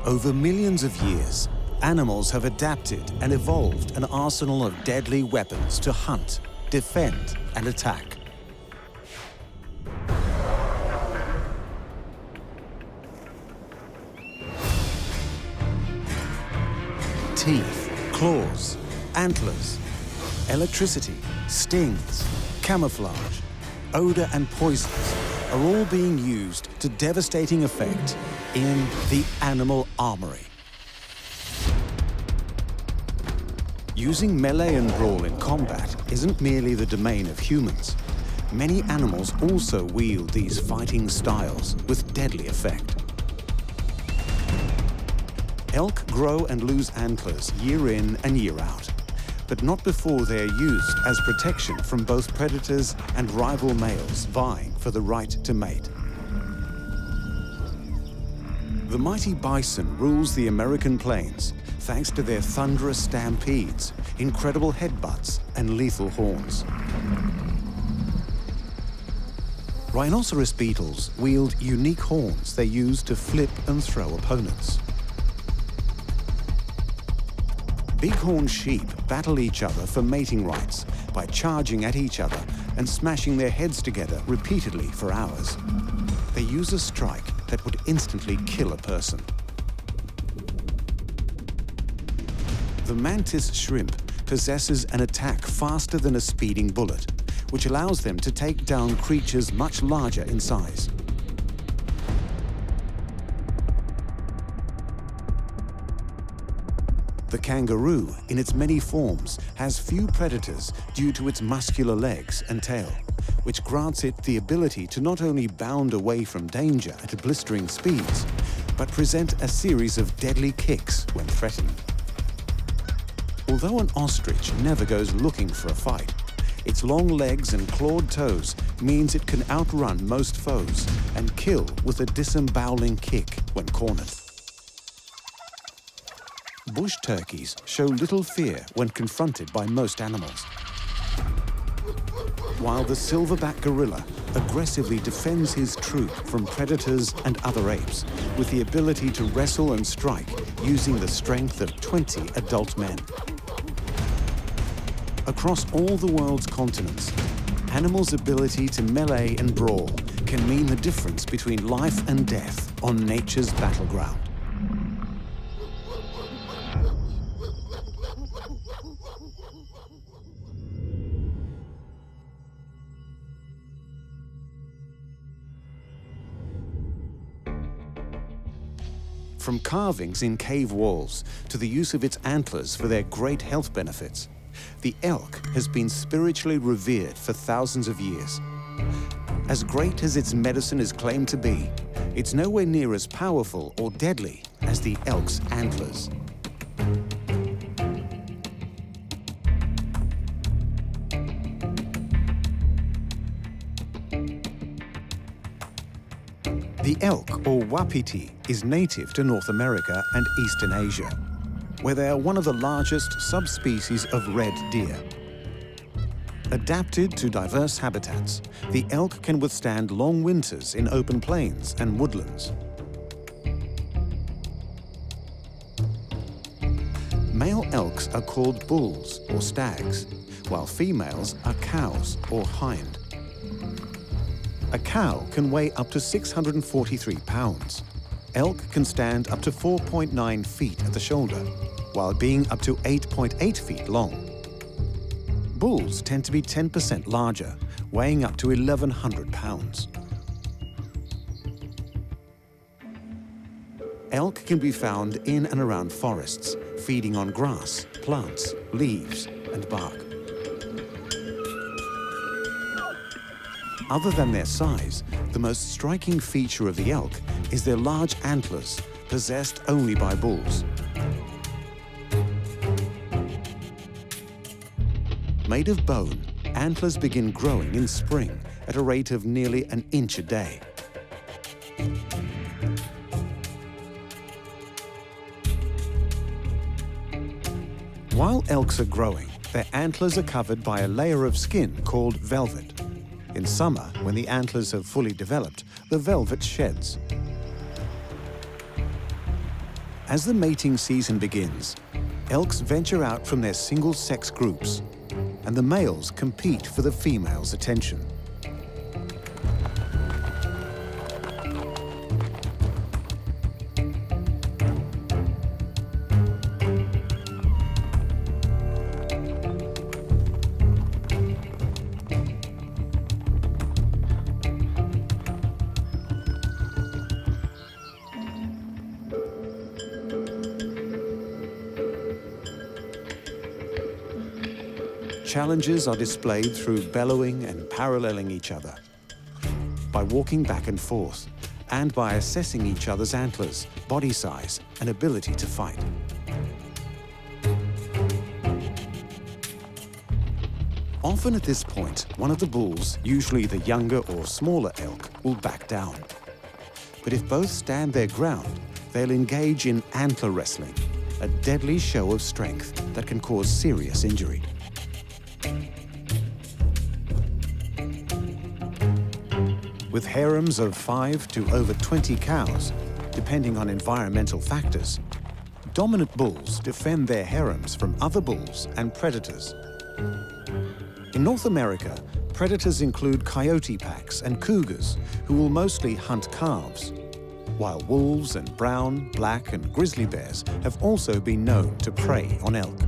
Over millions of years, animals have adapted and evolved an arsenal of deadly weapons to hunt, defend, and attack. Teeth, claws, antlers, electricity, stings, camouflage, odor, and poisons are all being used to devastating effect in the animal armory. Using melee and brawl in combat isn't merely the domain of humans. Many animals also wield these fighting styles with deadly effect. Elk grow and lose antlers year in and year out, but not before they are used as protection from both predators and rival males vying for the right to mate. The mighty bison rules the American plains thanks to their thunderous stampedes, incredible headbutts, and lethal horns. Rhinoceros beetles wield unique horns they use to flip and throw opponents. Bighorn sheep battle each other for mating rights by charging at each other and smashing their heads together repeatedly for hours. They use a strike that would instantly kill a person. The Mantis Shrimp possesses an attack faster than a speeding bullet, which allows them to take down creatures much larger in size. The kangaroo, in its many forms, has few predators due to its muscular legs and tail, which grants it the ability to not only bound away from danger at blistering speeds, but present a series of deadly kicks when threatened. Although an ostrich never goes looking for a fight, its long legs and clawed toes means it can outrun most foes and kill with a disemboweling kick when cornered. Bush turkeys show little fear when confronted by most animals, while the Silverback Gorilla aggressively defends his troop from predators and other apes with the ability to wrestle and strike using the strength of 20 adult men. Across all the world's continents, animals' ability to melee and brawl can mean the difference between life and death on nature's battleground. From carvings in cave walls to the use of its antlers for their great health benefits, the elk has been spiritually revered for thousands of years. As great as its medicine is claimed to be, it's nowhere near as powerful or deadly as the elk's antlers. The elk, or wapiti, is native to North America and Eastern Asia, where they are one of the largest subspecies of red deer. Adapted to diverse habitats, the elk can withstand long winters in open plains and woodlands. Male elks are called bulls or stags, while females are cows or hind. A cow can weigh up to 643 pounds. Elk can stand up to 4.9 feet at the shoulder, while being up to 8.8 feet long. Bulls tend to be 10% larger, weighing up to 1,100 pounds. Elk can be found in and around forests, feeding on grass, plants, leaves, and bark. Other than their size, the most striking feature of the elk is their large antlers, possessed only by bulls. Made of bone, antlers begin growing in spring at a rate of nearly an inch a day. While elks are growing, their antlers are covered by a layer of skin called velvet. In summer, when the antlers have fully developed, the velvet sheds. As the mating season begins, elks venture out from their single-sex groups, and the males compete for the female's attention. Challenges are displayed through bellowing and paralleling each other, by walking back and forth, and by assessing each other's antlers, body size, and ability to fight. Often at this point, one of the bulls, usually the younger or smaller elk, will back down. But if both stand their ground, they'll engage in antler wrestling, a deadly show of strength that can cause serious injury. With harems of 5 to over 20 cows, depending on environmental factors, dominant bulls defend their harems from other bulls and predators. In North America, predators include coyote packs and cougars, who will mostly hunt calves, while wolves and brown, black, and grizzly bears have also been known to prey on elk.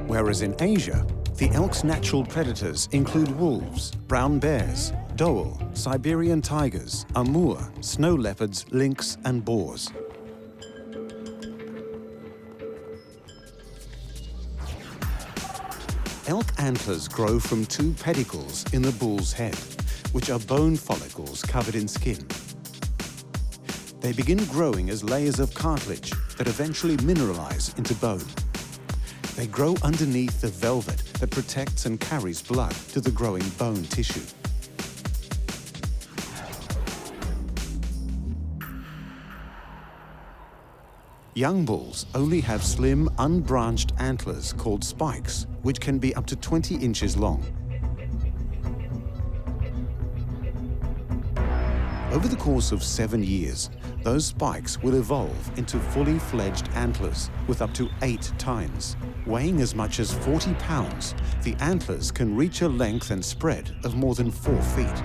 Whereas in Asia, the elk's natural predators include wolves, brown bears, dhole, Siberian tigers, amur, snow leopards, lynx, and boars. Elk antlers grow from 2 pedicles in the bull's head, which are bone follicles covered in skin. They begin growing as layers of cartilage that eventually mineralize into bone. They grow underneath the velvet that protects and carries blood to the growing bone tissue. Young bulls only have slim, unbranched antlers called spikes, which can be up to 20 inches long. Over the course of 7 years, those spikes will evolve into fully fledged antlers with up to 8 tines. Weighing as much as 40 pounds, the antlers can reach a length and spread of more than 4 feet.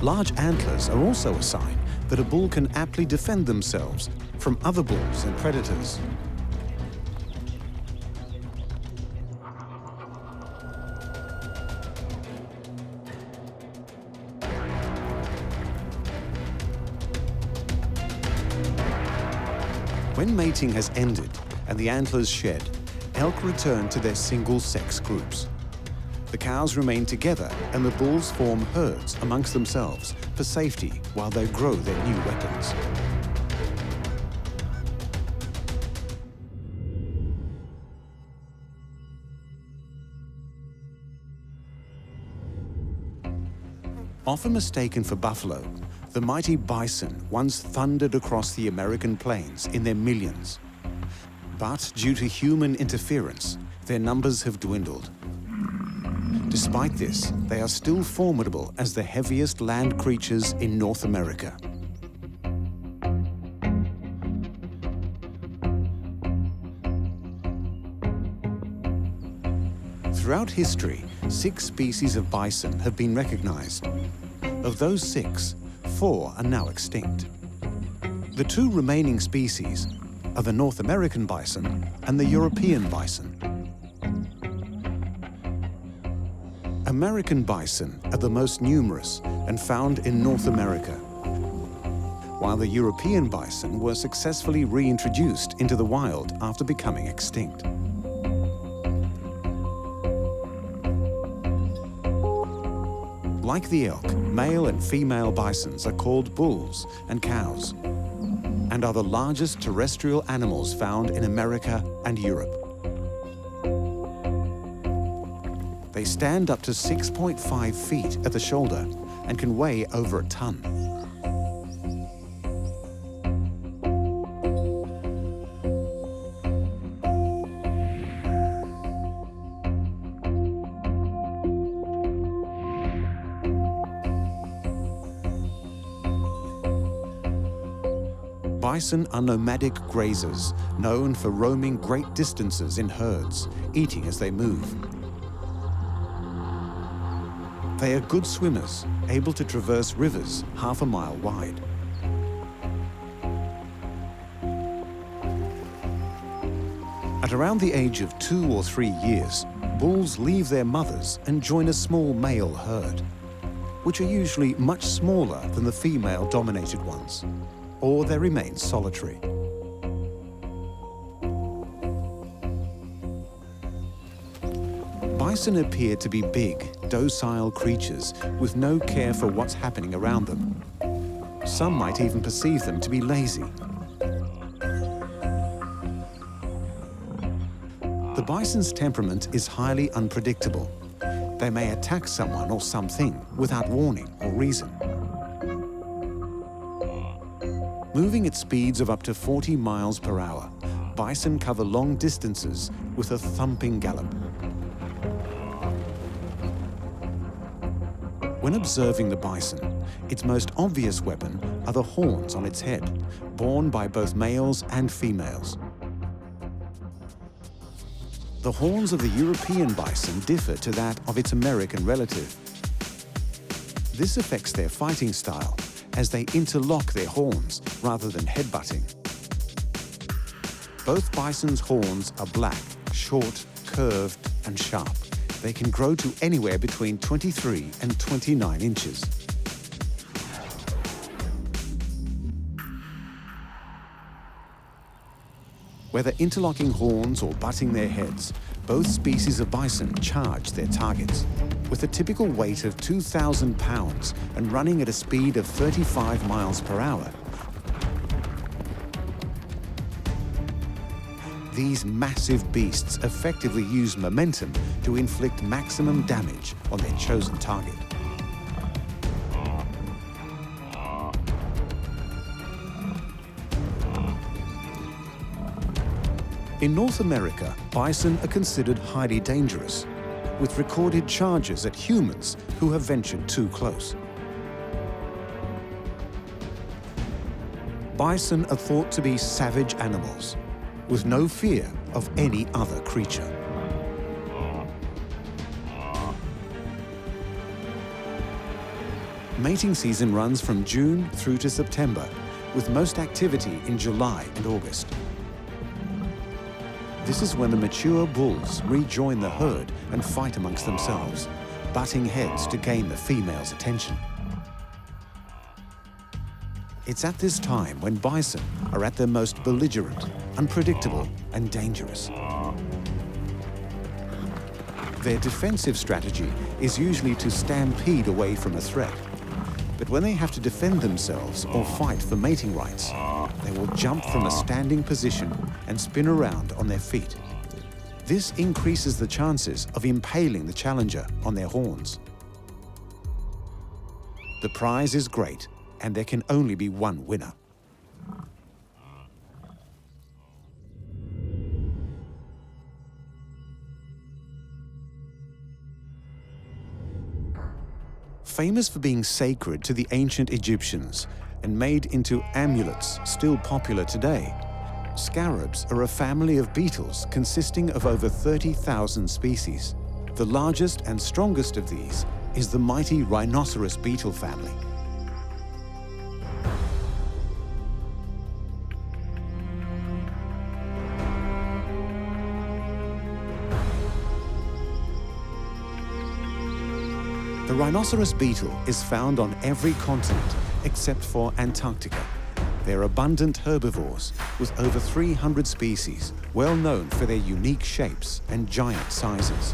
Large antlers are also a sign that a bull can aptly defend themselves from other bulls and predators. When mating has ended and the antlers shed, elk return to their single-sex groups. The cows remain together and the bulls form herds amongst themselves for safety while they grow their new weapons. Often mistaken for buffalo, the mighty bison once thundered across the American plains in their millions. But due to human interference, their numbers have dwindled. Despite this, they are still formidable as the heaviest land creatures in North America. Throughout history, 6 species of bison have been recognized. Of those 6, 4 are now extinct. The 2 remaining species are the North American bison and the European bison. American bison are the most numerous and found in North America, while the European bison were successfully reintroduced into the wild after becoming extinct. Like the elk, male and female bisons are called bulls and cows, and are the largest terrestrial animals found in America and Europe. They stand up to 6.5 feet at the shoulder and can weigh over a ton. Bison are nomadic grazers, known for roaming great distances in herds, eating as they move. They are good swimmers, able to traverse rivers half a mile wide. At around the age of 2 or 3 years, bulls leave their mothers and join a small male herd, which are usually much smaller than the female-dominated ones, or they remain solitary. Bison appear to be big, docile creatures with no care for what's happening around them. Some might even perceive them to be lazy. The bison's temperament is highly unpredictable. They may attack someone or something without warning or reason. Moving at speeds of up to 40 miles per hour, bison cover long distances with a thumping gallop. When observing the bison, its most obvious weapon are the horns on its head, borne by both males and females. The horns of the European bison differ to that of its American relative. This affects their fighting style, as they interlock their horns rather than headbutting. Both bison's horns are black, short, curved, and sharp. They can grow to anywhere between 23 and 29 inches. Whether interlocking horns or butting their heads, both species of bison charge their targets. With a typical weight of 2,000 pounds and running at a speed of 35 miles per hour, these massive beasts effectively use momentum to inflict maximum damage on their chosen target. In North America, bison are considered highly dangerous, with recorded charges at humans who have ventured too close. Bison are thought to be savage animals, with no fear of any other creature. Mating season runs from June through to September, with most activity in July and August. This is when the mature bulls rejoin the herd and fight amongst themselves, butting heads to gain the female's attention. It's at this time when bison are at their most belligerent, unpredictable, and dangerous. Their defensive strategy is usually to stampede away from a threat. But when they have to defend themselves or fight for mating rights, they will jump from a standing position and spin around on their feet. This increases the chances of impaling the challenger on their horns. The prize is great, and there can only be one winner. Famous for being sacred to the ancient Egyptians and made into amulets still popular today, scarabs are a family of beetles consisting of over 30,000 species. The largest and strongest of these is the mighty Rhinoceros beetle family. The rhinoceros beetle is found on every continent except for Antarctica. They're abundant herbivores with over 300 species, well known for their unique shapes and giant sizes,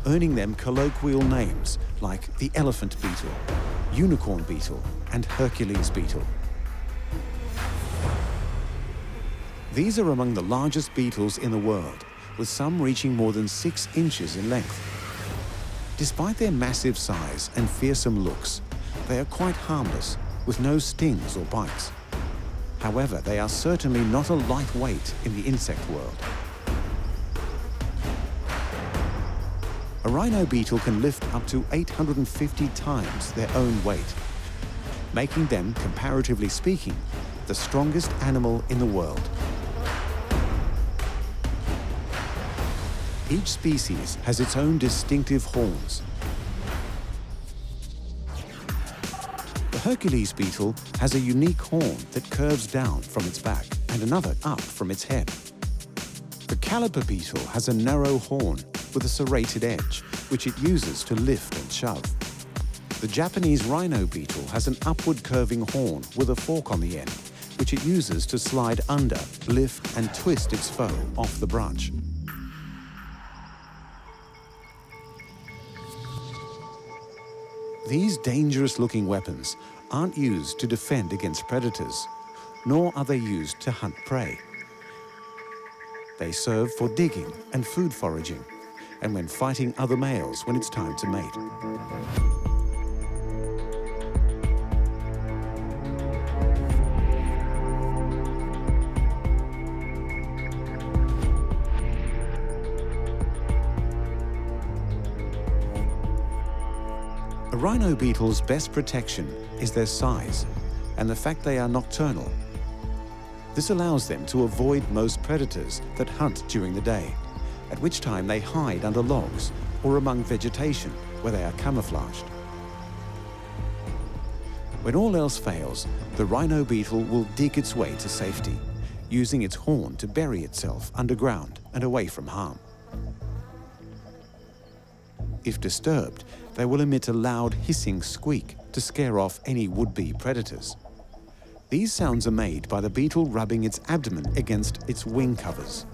earning them colloquial names like the elephant beetle, unicorn beetle, and Hercules beetle. These are among the largest beetles in the world, with some reaching more than 6 inches in length. Despite their massive size and fearsome looks, they are quite harmless, with no stings or bites. However, they are certainly not a lightweight in the insect world. A rhino beetle can lift up to 850 times their own weight, making them, comparatively speaking, the strongest animal in the world. Each species has its own distinctive horns. The Hercules beetle has a unique horn that curves down from its back and another up from its head. The caliper beetle has a narrow horn with a serrated edge, which it uses to lift and shove. The Japanese rhino beetle has an upward curving horn with a fork on the end, which it uses to slide under, lift and twist its foe off the branch. These dangerous-looking weapons aren't used to defend against predators, nor are they used to hunt prey. They serve for digging and food foraging, and when fighting other males when it's time to mate. A rhino beetle's best protection is their size and the fact they are nocturnal. This allows them to avoid most predators that hunt during the day, at which time they hide under logs or among vegetation where they are camouflaged. When all else fails, the rhino beetle will dig its way to safety, using its horn to bury itself underground and away from harm. If disturbed, they will emit a loud hissing squeak to scare off any would-be predators. These sounds are made by the beetle rubbing its abdomen against its wing covers.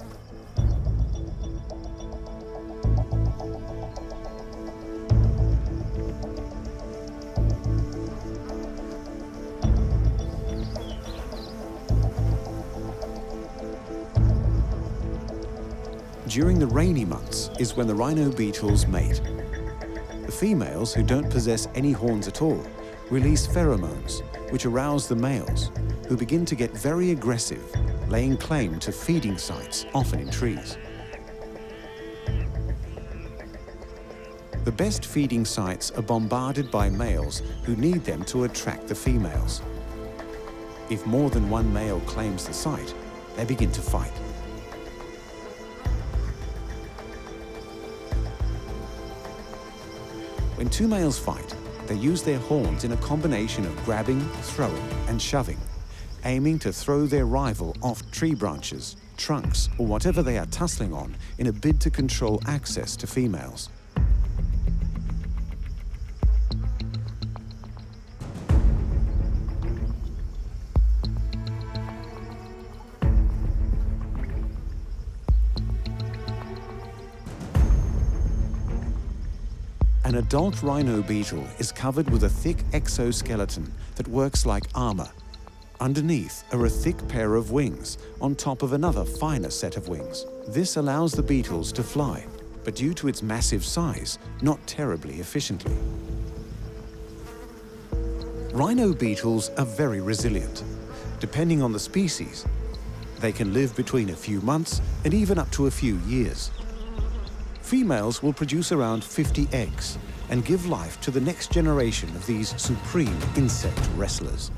During the rainy months is when the rhino beetles mate. The females, who don't possess any horns at all, release pheromones, which arouse the males, who begin to get very aggressive, laying claim to feeding sites, often in trees. The best feeding sites are bombarded by males who need them to attract the females. If more than one male claims the site, they begin to fight. When two males fight, they use their horns in a combination of grabbing, throwing, and shoving, aiming to throw their rival off tree branches, trunks, or whatever they are tussling on in a bid to control access to females. An adult rhino beetle is covered with a thick exoskeleton that works like armor. Underneath are a thick pair of wings on top of another finer set of wings. This allows the beetles to fly, but due to its massive size, not terribly efficiently. Rhino beetles are very resilient. Depending on the species, they can live between a few months and even up to a few years. Females will produce around 50 eggs and give life to the next generation of these supreme insect wrestlers.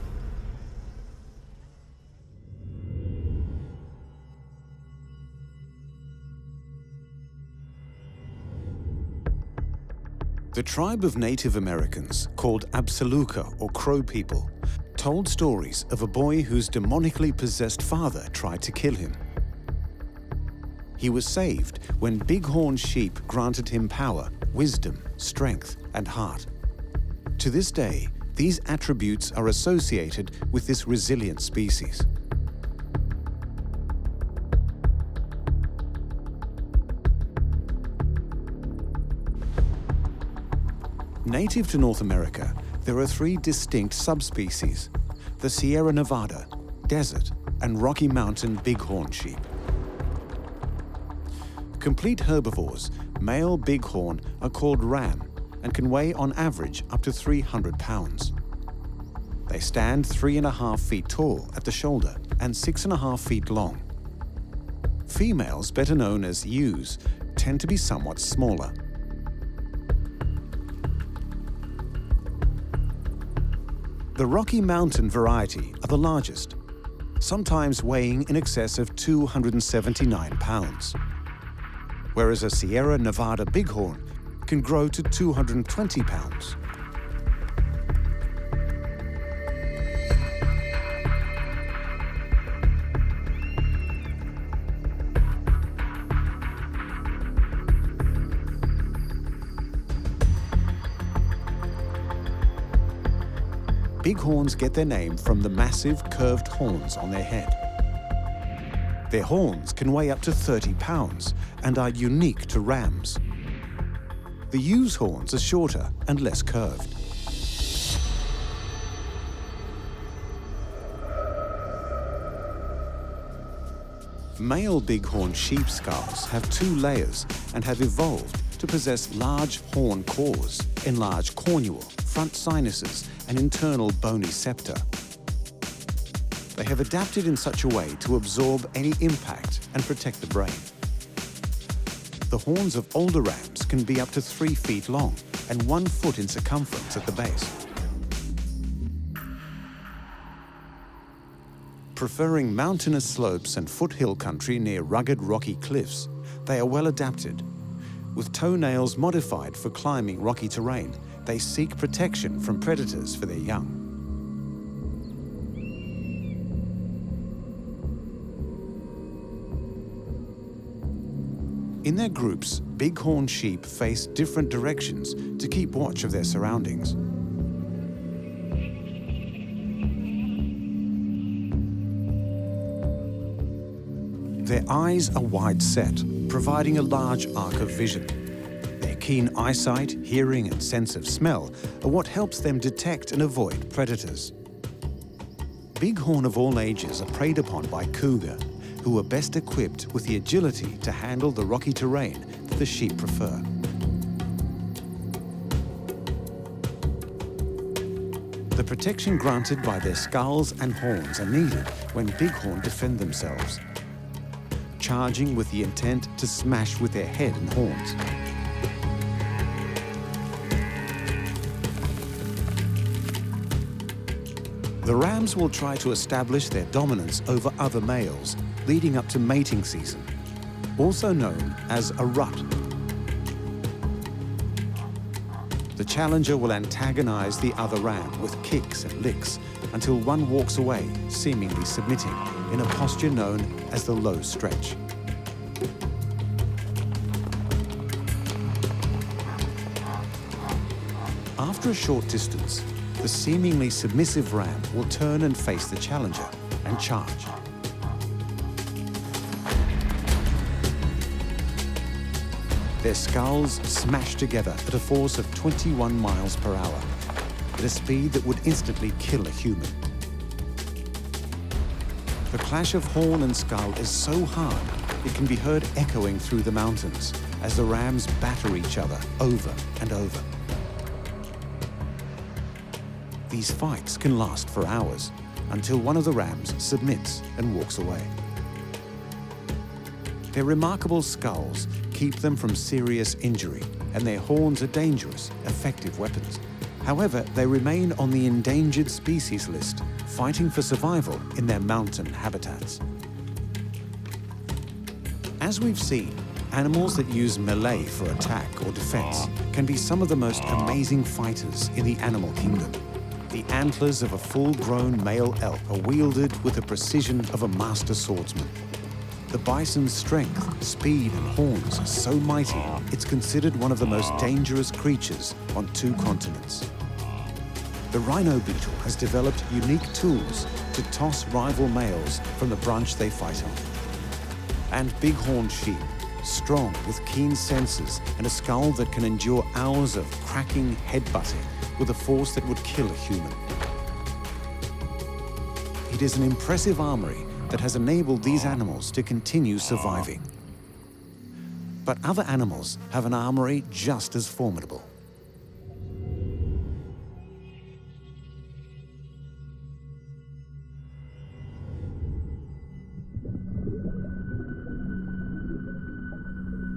The tribe of Native Americans, called Absaluka or Crow people, told stories of a boy whose demonically possessed father tried to kill him. He was saved when Bighorn Sheep granted him power, wisdom, strength, and heart. To this day, these attributes are associated with this resilient species. Native to North America, there are three distinct subspecies: the Sierra Nevada, desert, and Rocky Mountain bighorn sheep. Complete herbivores, male bighorn are called ram and can weigh on average up to 300 pounds. They stand 3.5 feet tall at the shoulder and 6.5 feet long. Females, better known as ewes, tend to be somewhat smaller. The Rocky Mountain variety are the largest. sometimes weighing in excess of 279 pounds, whereas a Sierra Nevada bighorn can grow to 220 pounds. Bighorns get their name from the massive curved horns on their head. Their horns can weigh up to 30 pounds and are unique to rams. The ewes' horns are shorter and less curved. Male bighorn sheep skulls have 2 layers and have evolved to possess large horn cores, enlarged cornua, front sinuses, and internal bony septa. They have adapted in such a way to absorb any impact and protect the brain. The horns of older rams can be up to 3 feet long and 1 foot in circumference at the base. Preferring mountainous slopes and foothill country near rugged rocky cliffs, they are well adapted. With toenails modified for climbing rocky terrain, they seek protection from predators for their young. In their groups, bighorn sheep face different directions to keep watch of their surroundings. Their eyes are wide set, providing a large arc of vision. Their keen eyesight, hearing, and sense of smell are what helps them detect and avoid predators. Bighorn of all ages are preyed upon by cougar, who are best equipped with the agility to handle the rocky terrain that the sheep prefer. The protection granted by their skulls and horns are needed when bighorn defend themselves, charging with the intent to smash with their head and horns. The rams will try to establish their dominance over other males, leading up to mating season, also known as a rut. The challenger will antagonize the other ram with kicks and licks until one walks away, seemingly submitting, in a posture known as the low stretch. After a short distance, the seemingly submissive ram will turn and face the challenger and charge. Their skulls smash together at a force of 21 miles per hour, at a speed that would instantly kill a human. The clash of horn and skull is so hard, it can be heard echoing through the mountains as the rams batter each other over and over. These fights can last for hours, until one of the rams submits and walks away. Their remarkable skulls keep them from serious injury, and their horns are dangerous, effective weapons. However, they remain on the endangered species list, fighting for survival in their mountain habitats. As we've seen, animals that use melee for attack or defense can be some of the most amazing fighters in the animal kingdom. The antlers of a full-grown male elk are wielded with the precision of a master swordsman. The bison's strength, speed, and horns are so mighty, it's considered one of the most dangerous creatures on 2 continents. The rhino beetle has developed unique tools to toss rival males from the branch they fight on. And bighorn sheep, strong with keen senses and a skull that can endure hours of cracking headbutting with a force that would kill a human. It is an impressive armory that has enabled these animals to continue surviving. But other animals have an armory just as formidable.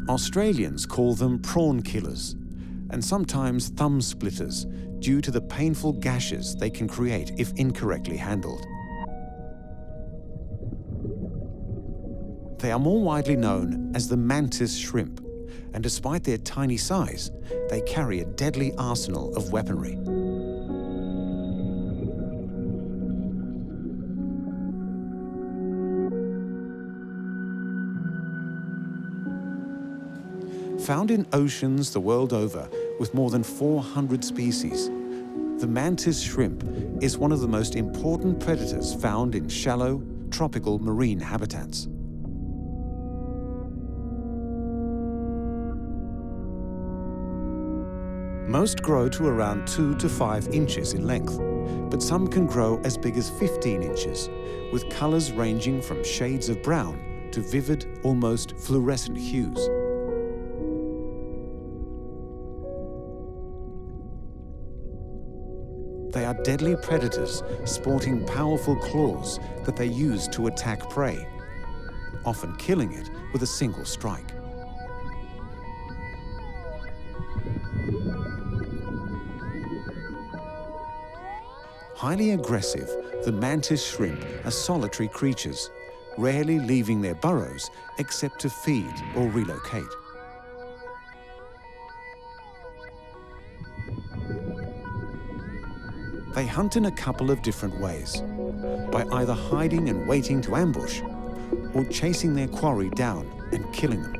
Australians call them prawn killers, and sometimes thumb splitters, due to the painful gashes they can create if incorrectly handled. They are more widely known as the Mantis Shrimp, and despite their tiny size, they carry a deadly arsenal of weaponry. Found in oceans the world over with more than 400 species, the Mantis Shrimp is one of the most important predators found in shallow, tropical marine habitats. Most grow to around 2 to 5 inches in length, but some can grow as big as 15 inches, with colors ranging from shades of brown to vivid, almost fluorescent hues. They are deadly predators, sporting powerful claws that they use to attack prey, often killing it with a single strike. Highly aggressive, the mantis shrimp are solitary creatures, rarely leaving their burrows except to feed or relocate. They hunt in a couple of different ways, by either hiding and waiting to ambush, or chasing their quarry down and killing them.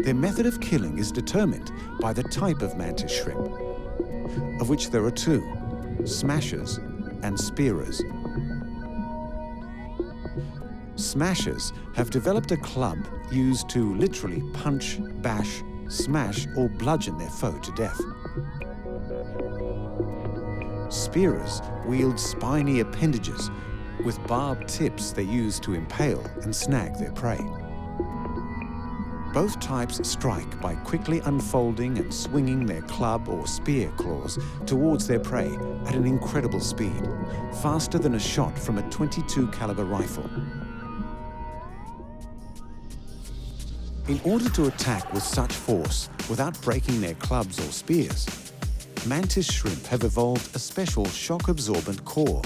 Their method of killing is determined by the type of mantis shrimp, of which there are two, smashers and spearers. Smashers have developed a club used to literally punch, bash, smash or bludgeon their foe to death. Spearers wield spiny appendages with barbed tips they use to impale and snag their prey. Both types strike by quickly unfolding and swinging their club or spear claws towards their prey at an incredible speed, faster than a shot from a .22 caliber rifle. In order to attack with such force without breaking their clubs or spears, mantis shrimp have evolved a special shock-absorbent core,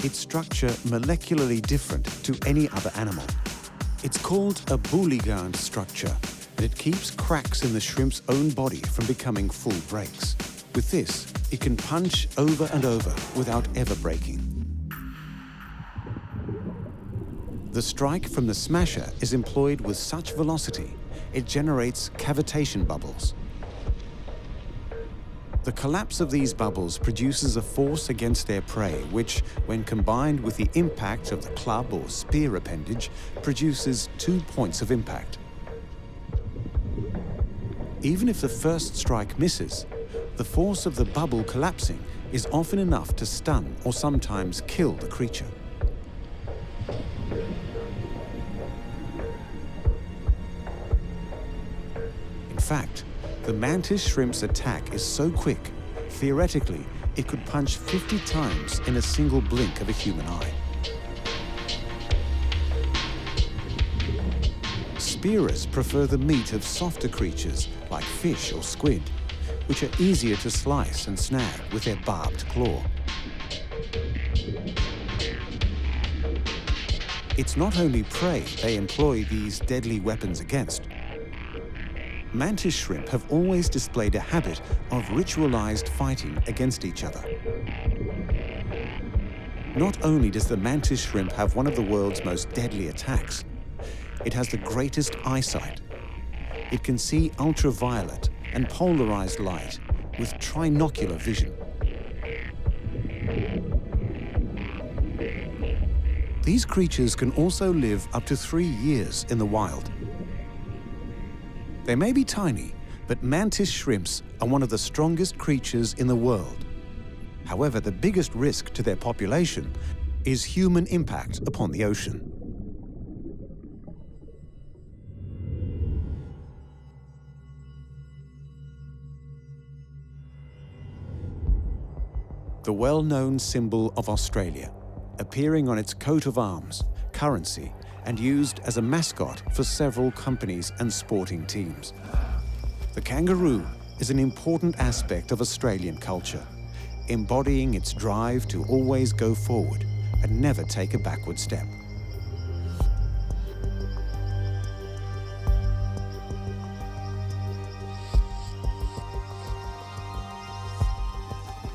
its structure molecularly different to any other animal. It's called a Bouligand structure, and it keeps cracks in the shrimp's own body from becoming full breaks. With this, it can punch over and over without ever breaking. The strike from the smasher is employed with such velocity, it generates cavitation bubbles. The collapse of these bubbles produces a force against their prey, which, when combined with the impact of the club or spear appendage, produces 2 points of impact. Even if the first strike misses, the force of the bubble collapsing is often enough to stun or sometimes kill the creature. In fact, the mantis shrimp's attack is so quick, theoretically, it could punch 50 times in a single blink of a human eye. Spearers prefer the meat of softer creatures like fish or squid, which are easier to slice and snag with their barbed claw. It's not only prey they employ these deadly weapons against. Mantis shrimp have always displayed a habit of ritualized fighting against each other. Not only does the mantis shrimp have one of the world's most deadly attacks, it has the greatest eyesight. It can see ultraviolet and polarized light with trinocular vision. These creatures can also live up to 3 years in the wild. They may be tiny, but mantis shrimps are one of the strongest creatures in the world. However, the biggest risk to their population is human impact upon the ocean. The well-known symbol of Australia, appearing on its coat of arms, currency, and used as a mascot for several companies and sporting teams. The kangaroo is an important aspect of Australian culture, embodying its drive to always go forward and never take a backward step.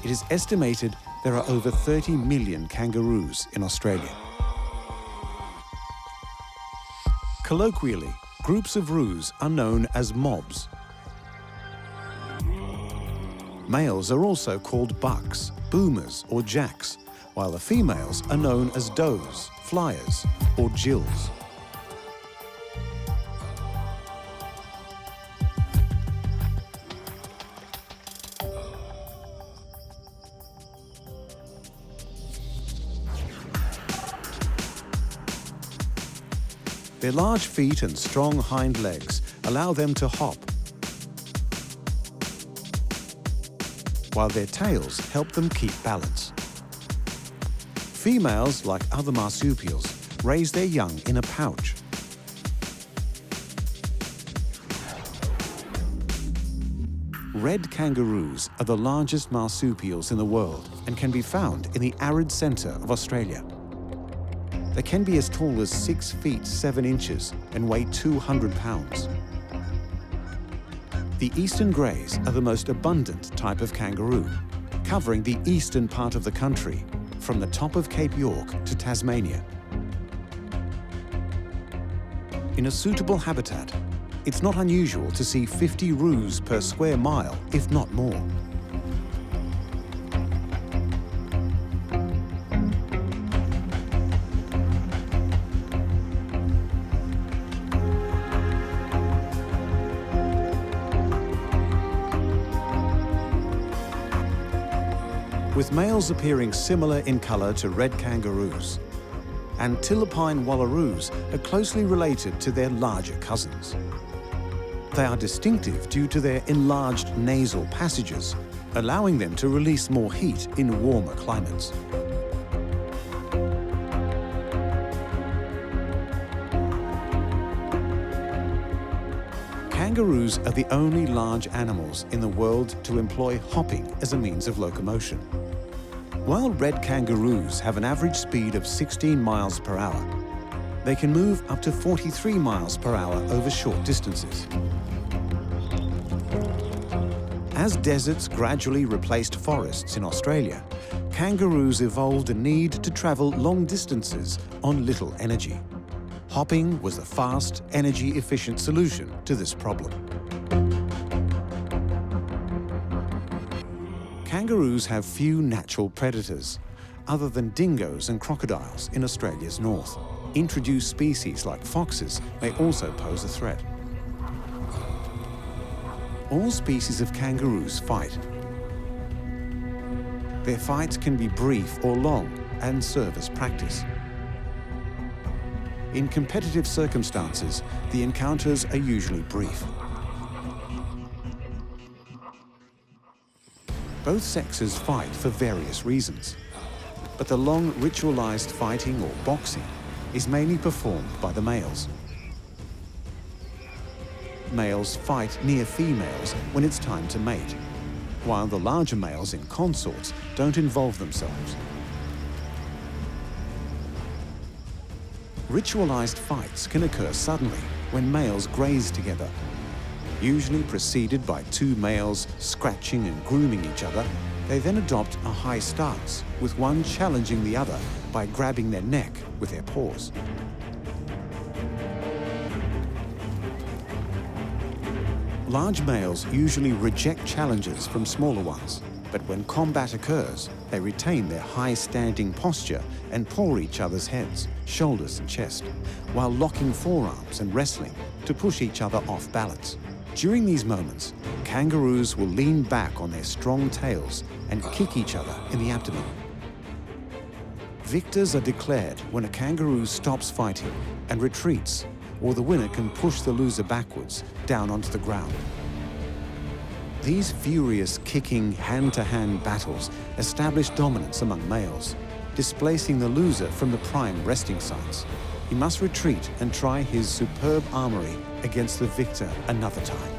It is estimated there are over 30 million kangaroos in Australia. Colloquially, groups of roos are known as mobs. Males are also called bucks, boomers or jacks, while the females are known as does, flyers or jills. Their large feet and strong hind legs allow them to hop, while their tails help them keep balance. Females, like other marsupials, raise their young in a pouch. Red kangaroos are the largest marsupials in the world and can be found in the arid centre of Australia. They can be as tall as 6 feet 7 inches and weigh 200 pounds. The eastern greys are the most abundant type of kangaroo, covering the eastern part of the country, from the top of Cape York to Tasmania. In a suitable habitat, it's not unusual to see 50 roos per square mile, if not more. With males appearing similar in colour to red kangaroos, antilopine wallaroos are closely related to their larger cousins. They are distinctive due to their enlarged nasal passages, allowing them to release more heat in warmer climates. Kangaroos are the only large animals in the world to employ hopping as a means of locomotion. While red kangaroos have an average speed of 16 miles per hour, they can move up to 43 miles per hour over short distances. As deserts gradually replaced forests in Australia, kangaroos evolved a need to travel long distances on little energy. Hopping was the fast, energy-efficient solution to this problem. Kangaroos have few natural predators, other than dingoes and crocodiles in Australia's north. Introduced species like foxes may also pose a threat. All species of kangaroos fight. Their fights can be brief or long and serve as practice. In competitive circumstances, the encounters are usually brief. Both sexes fight for various reasons, but the long ritualized fighting or boxing is mainly performed by the males. Males fight near females when it's time to mate, while the larger males in consorts don't involve themselves. Ritualized fights can occur suddenly when males graze together, usually preceded by two males scratching and grooming each other. They then adopt a high stance, with one challenging the other by grabbing their neck with their paws. Large males usually reject challenges from smaller ones, but when combat occurs, they retain their high-standing posture and paw each other's heads, shoulders and chest, while locking forearms and wrestling to push each other off balance. During these moments, kangaroos will lean back on their strong tails and kick each other in the abdomen. Victors are declared when a kangaroo stops fighting and retreats, or the winner can push the loser backwards, down onto the ground. These furious kicking hand-to-hand battles establish dominance among males, displacing the loser from the prime resting sites. He must retreat and try his superb armory against the victor another time.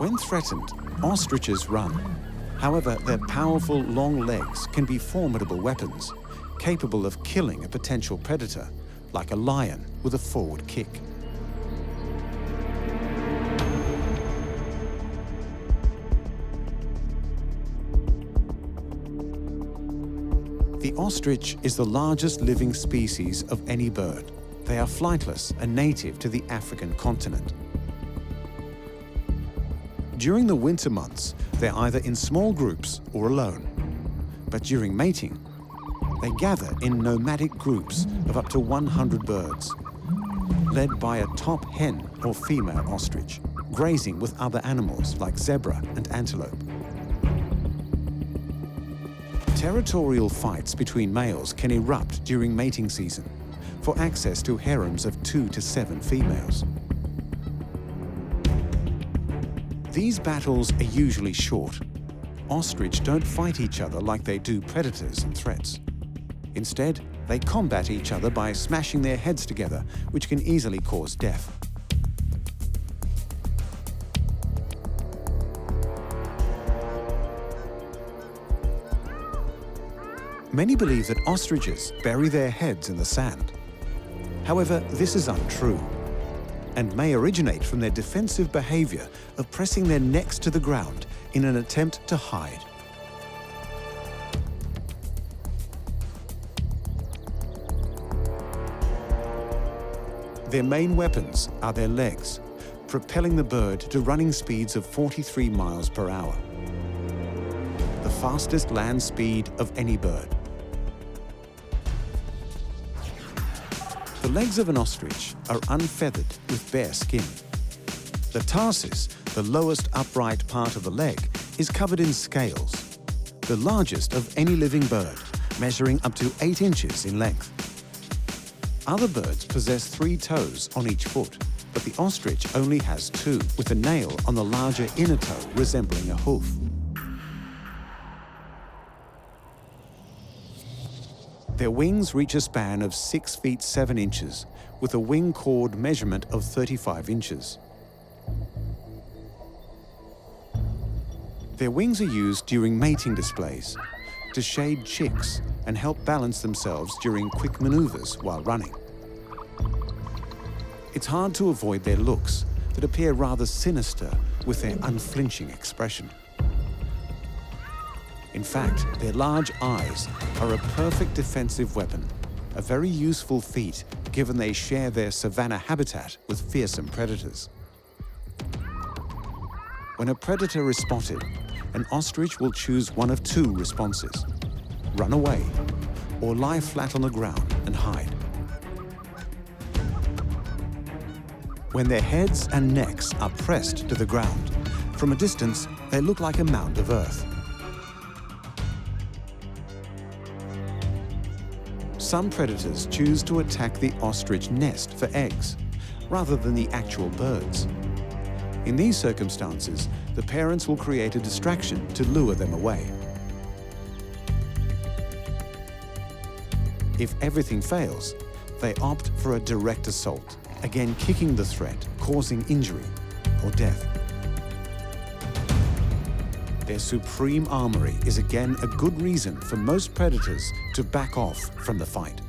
When threatened, ostriches run. However, their powerful long legs can be formidable weapons, capable of killing a potential predator, like a lion with a forward kick. The ostrich is the largest living species of any bird. They are flightless and native to the African continent. During the winter months, they're either in small groups or alone. But during mating, they gather in nomadic groups of up to 100 birds, led by a top hen or female ostrich, grazing with other animals like zebra and antelope. Territorial fights between males can erupt during mating season for access to harems of 2 to 7 females. These battles are usually short. Ostrich don't fight each other like they do predators and threats. Instead, they combat each other by smashing their heads together, which can easily cause death. Many believe that ostriches bury their heads in the sand. However, this is untrue and may originate from their defensive behavior of pressing their necks to the ground in an attempt to hide. Their main weapons are their legs, propelling the bird to running speeds of 43 miles per hour, the fastest land speed of any bird. The legs of an ostrich are unfeathered with bare skin. The tarsus, the lowest upright part of the leg, is covered in scales, the largest of any living bird, measuring up to 8 inches in length. Other birds possess 3 toes on each foot, but the ostrich only has 2, with a nail on the larger inner toe resembling a hoof. Their wings reach a span of 6 feet 7 inches, with a wing chord measurement of 35 inches. Their wings are used during mating displays, to shade chicks and help balance themselves during quick maneuvers while running. It's hard to avoid their looks that appear rather sinister with their unflinching expression. In fact, their large eyes are a perfect defensive weapon, a very useful feat given they share their savanna habitat with fearsome predators. When a predator is spotted, an ostrich will choose one of 2 responses: run away or lie flat on the ground and hide. When their heads and necks are pressed to the ground, from a distance they look like a mound of earth. Some predators choose to attack the ostrich nest for eggs, rather than the actual birds. In these circumstances, the parents will create a distraction to lure them away. If everything fails, they opt for a direct assault, again kicking the threat, causing injury or death. Their supreme armory is again a good reason for most predators to back off from the fight.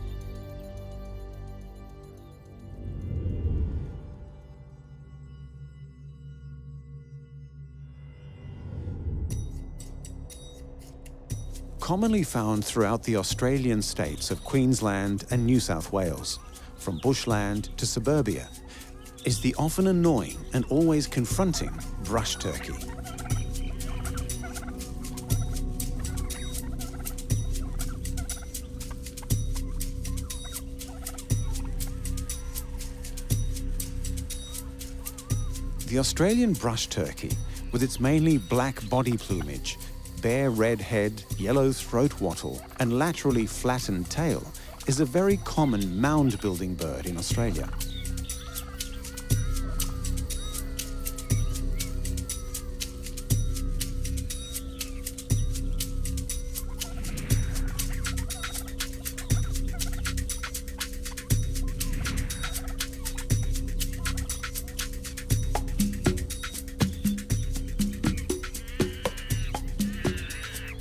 Commonly found throughout the Australian states of Queensland and New South Wales, from bushland to suburbia, is the often annoying and always confronting brush turkey. The Australian brush turkey, with its mainly black body plumage, bare red head, yellow throat wattle, and laterally flattened tail, is a very common mound-building bird in Australia.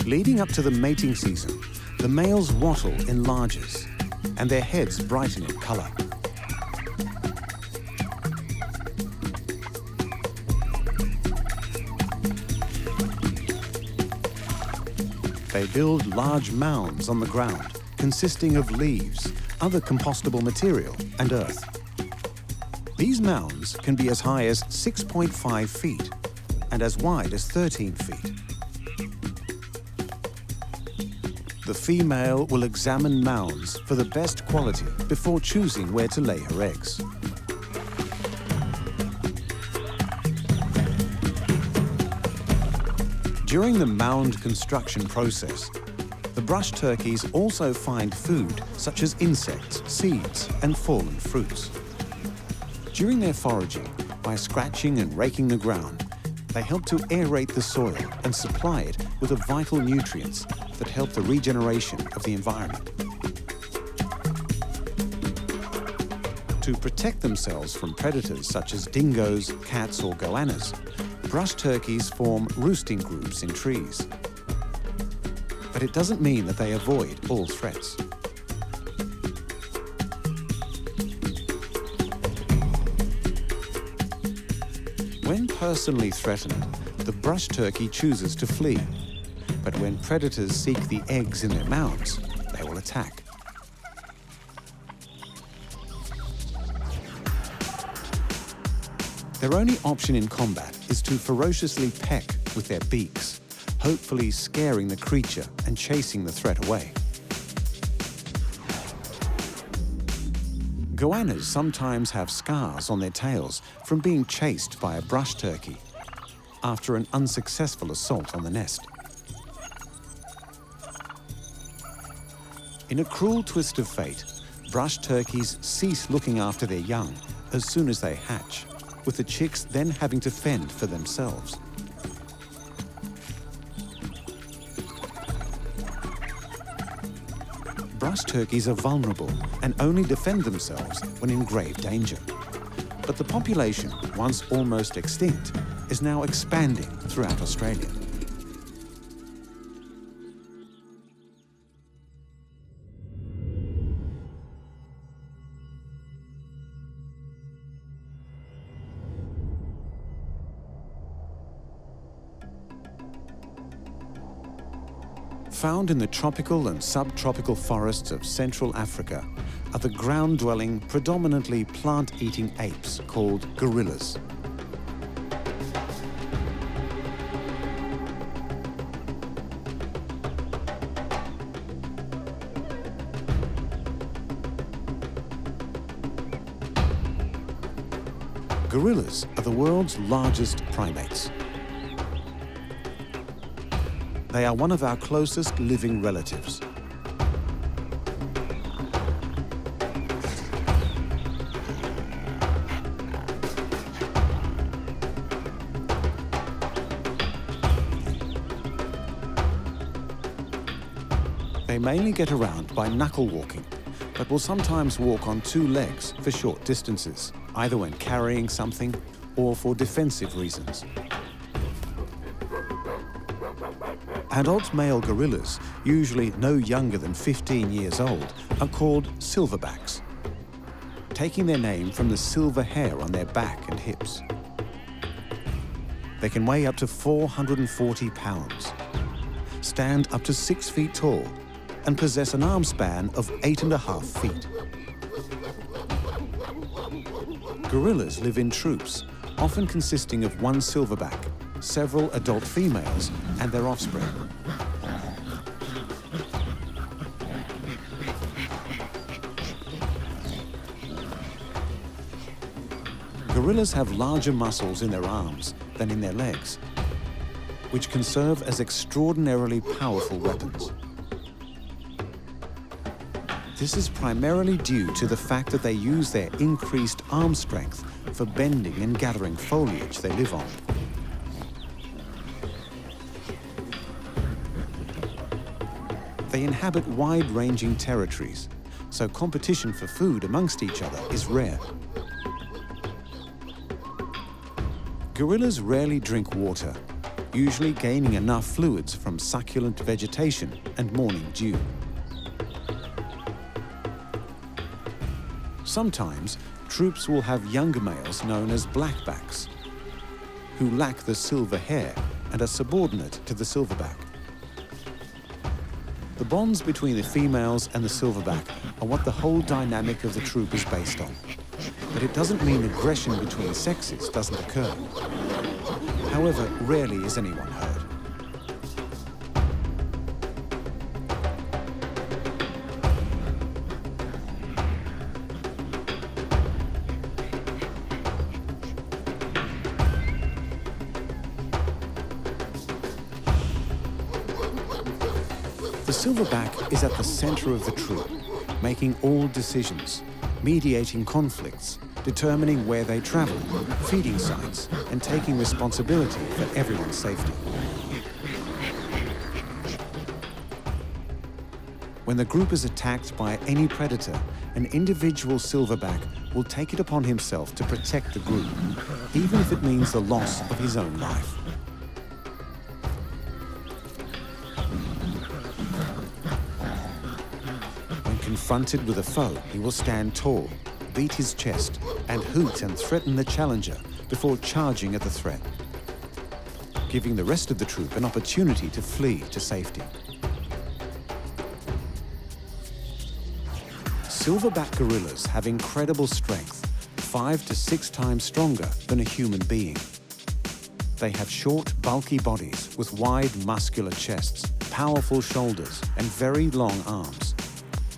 Leading up to the mating season, the male's wattle enlarges and their heads brighten in colour. They build large mounds on the ground, consisting of leaves, other compostable material, and earth. These mounds can be as high as 6.5 feet and as wide as 13 feet. The female will examine mounds for the best quality before choosing where to lay her eggs. During the mound construction process, the brush turkeys also find food such as insects, seeds, and fallen fruits. During their foraging, by scratching and raking the ground, they help to aerate the soil and supply it with the vital nutrients that help the regeneration of the environment. To protect themselves from predators such as dingoes, cats, or goannas, brush turkeys form roosting groups in trees. But it doesn't mean that they avoid all threats. When personally threatened, the brush turkey chooses to flee. But when predators seek the eggs in their mounds, they will attack. Their only option in combat is to ferociously peck with their beaks, hopefully scaring the creature and chasing the threat away. Goannas sometimes have scars on their tails from being chased by a brush turkey after an unsuccessful assault on the nest. In a cruel twist of fate, brush turkeys cease looking after their young as soon as they hatch, with the chicks then having to fend for themselves. Brush turkeys are vulnerable and only defend themselves when in grave danger. But the population, once almost extinct, is now expanding throughout Australia. Found in the tropical and subtropical forests of Central Africa are the ground-dwelling, predominantly plant-eating apes called gorillas. Gorillas are the world's largest primates. They are one of our closest living relatives. They mainly get around by knuckle walking, but will sometimes walk on two legs for short distances, either when carrying something or for defensive reasons. Adult male gorillas, usually no younger than 15 years old, are called silverbacks, taking their name from the silver hair on their back and hips. They can weigh up to 440 pounds, stand up to 6 feet tall, and possess an arm span of 8.5 feet. Gorillas live in troops, often consisting of one silverback, several adult females, and their offspring. Gorillas have larger muscles in their arms than in their legs, which can serve as extraordinarily powerful weapons. This is primarily due to the fact that they use their increased arm strength for bending and gathering foliage they live on. They inhabit wide-ranging territories, so competition for food amongst each other is rare. Gorillas rarely drink water, usually gaining enough fluids from succulent vegetation and morning dew. Sometimes, troops will have younger males known as blackbacks, who lack the silver hair and are subordinate to the silverback. The bonds between the females and the silverback are what the whole dynamic of the troop is based on. But it doesn't mean aggression between sexes doesn't occur. However, rarely is anyone hurt. The silverback is at the center of the troop, making all decisions, mediating conflicts, determining where they travel, feeding sites, and taking responsibility for everyone's safety. When the group is attacked by any predator, an individual silverback will take it upon himself to protect the group, even if it means the loss of his own life. When confronted with a foe, he will stand tall, beat his chest, and hoot and threaten the challenger before charging at the threat, giving the rest of the troop an opportunity to flee to safety. Silverback gorillas have incredible strength, 5 to 6 times stronger than a human being. They have short, bulky bodies with wide, muscular chests, powerful shoulders, and very long arms.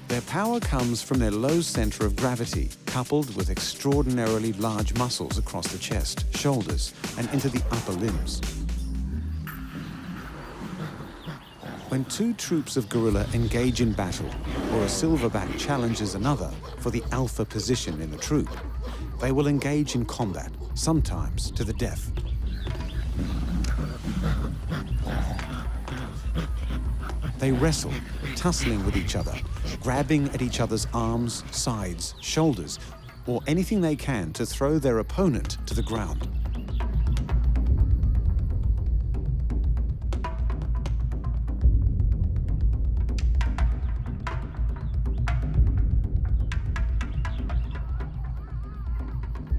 Their power comes from their low center of gravity, coupled with extraordinarily large muscles across the chest, shoulders, and into the upper limbs. When two troops of gorilla engage in battle, or a silverback challenges another for the alpha position in the troop, they will engage in combat, sometimes to the death. They wrestle, tussling with each other, grabbing at each other's arms, sides, shoulders, or anything they can to throw their opponent to the ground.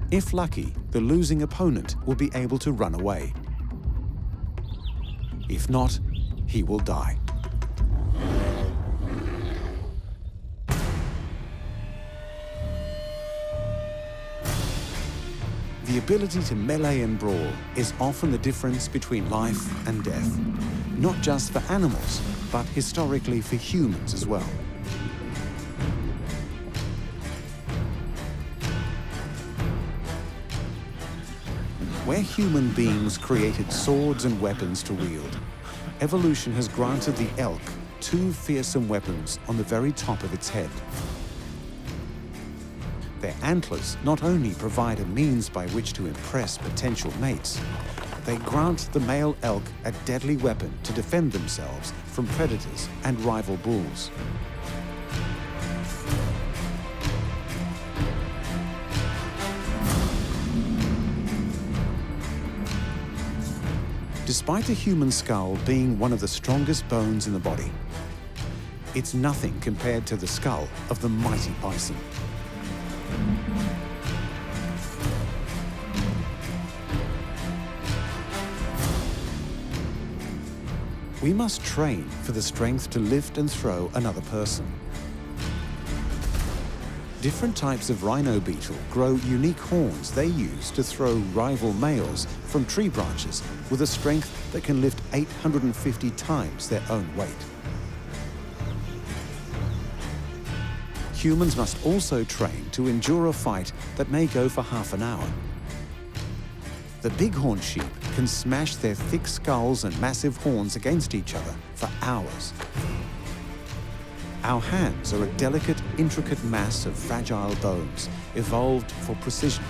If lucky, the losing opponent will be able to run away. If not, he will die. The ability to melee and brawl is often the difference between life and death, not just for animals, but historically for humans as well. Where human beings created swords and weapons to wield, evolution has granted the elk 2 fearsome weapons on the very top of its head. Their antlers not only provide a means by which to impress potential mates, they grant the male elk a deadly weapon to defend themselves from predators and rival bulls. Despite the human skull being one of the strongest bones in the body, it's nothing compared to the skull of the mighty bison. We must train for the strength to lift and throw another person. Different types of rhino beetle grow unique horns they use to throw rival males from tree branches with a strength that can lift 850 times their own weight. Humans must also train to endure a fight that may go for half an hour. The Bighorn Sheep can smash their thick skulls and massive horns against each other for hours. Our hands are a delicate, intricate mass of fragile bones, evolved for precision.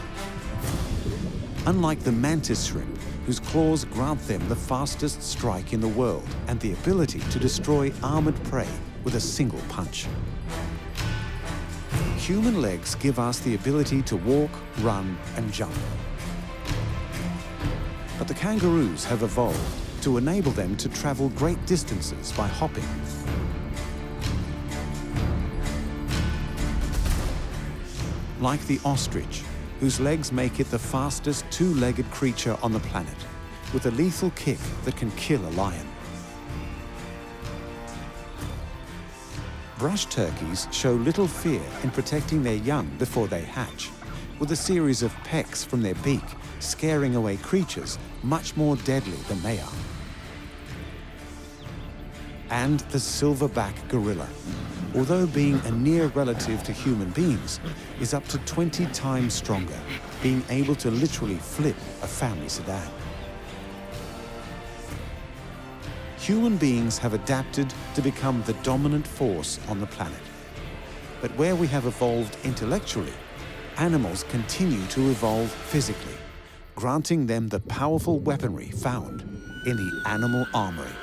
Unlike the Mantis Shrimp, whose claws grant them the fastest strike in the world and the ability to destroy armored prey with a single punch. Human legs give us the ability to walk, run, and jump. But the kangaroos have evolved to enable them to travel great distances by hopping. Like the ostrich, whose legs make it the fastest two-legged creature on the planet, with a lethal kick that can kill a lion. Brush turkeys show little fear in protecting their young before they hatch, with a series of pecks from their beak scaring away creatures much more deadly than they are. And the Silverback Gorilla, although being a near relative to human beings, is up to 20 times stronger, being able to literally flip a family sedan. Human beings have adapted to become the dominant force on the planet. But where we have evolved intellectually, animals continue to evolve physically, granting them the powerful weaponry found in the animal armory.